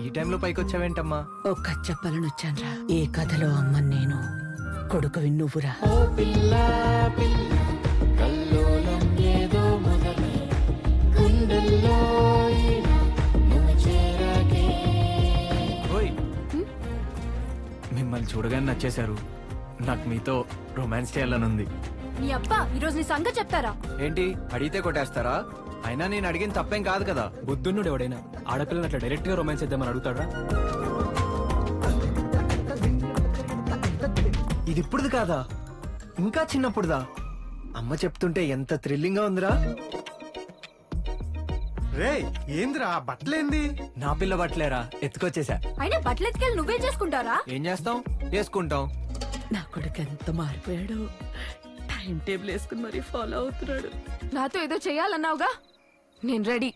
ఈ టైంలో పైకి వచ్చావేంటమ్మా? ఓ కథ చెప్పాలని వచ్చాన్రా. ఏ కథలో అమ్మ నేను, కొడుకువి నువ్వురా. ఓయ్, మిమ్మల్ని చూడగానే నచ్చేశారు. నాకు మీతో రొమాన్స్ చేయాలని ఉంది. నీ అబ్బా ఈరోజు నీ సంగతి చెప్తారా? ఏంటి అడిగితే కొట్టేస్తారా? అయినా నేను అడిగిన తప్పేం కాదు కదా. బుద్ధున్నుడు ఎవడైనా ఆడపిల్లని అట్లా డైరెక్ట్ గా రొమాన్స్ చేద్దామని అడుగుతాడా? ఇది ఇప్పుడుది కాదా, ఇంకా చిన్నప్పుడుదా? అమ్మ చెప్తుంటే ఎంత థ్రిల్లింగ్ గా ఉందిరా. రే ఏంద్రా బట్టలేంది? నా పిల్ల బట్టలేరా, ఎత్తుకొచ్చేసా. అయినా బట్టలు ఎత్తుకెళ్ళి నువ్వేం చేసుకుంటారా? ఏం చేస్తాం, వేసుకుంటాం. నా కొడుకు ఎంత మారిపోయాడు. టైం టేబుల్ వేసుకుని మరీ ఫాలో అవుతున్నాడు. నాతో ఏదో చెయ్యాలన్నావుగా, నేను రెడీ.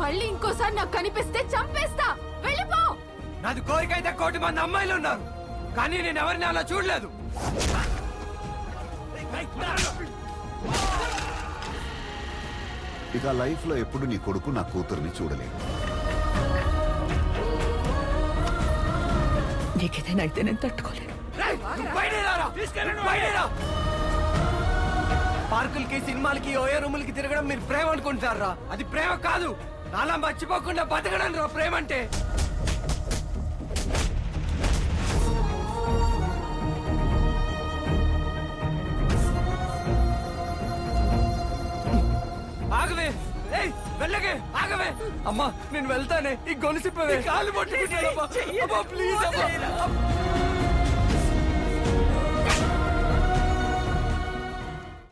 మళ్ళీ ఇంకోసారి నాకు కనిపిస్తే చంపేస్తా. వెళ్ళిపో. నాది కోరిక అయితే 1,000,000 మంది అమ్మాయిలు ఉన్నారు, కానీ నేను ఎవరిని అలా చూడలేదు. ఇక లైఫ్ లో ఎప్పుడు నీ కొడుకు నా కూతుర్ని చూడలేదు. నీకేదైనా అయితే నేను తట్టుకోలేను. పార్కులకి, సినిమాలకి, ఓయో రూములకి తిరగడం మీరు ప్రేమ అనుకుంటారా? అది ప్రేమ కాదు. నాలా మర్చిపోకుండా బతకడం రా ప్రేమ అంటే. ఆగవే, ఏయ్ వెళ్ళగే, ఆగవే. అమ్మా నేను వెళ్తానే, ఈ గొలుసిపోవే, కాలు పట్టుకుంటానమ్మా. ప్లీజ్ అమ్మా.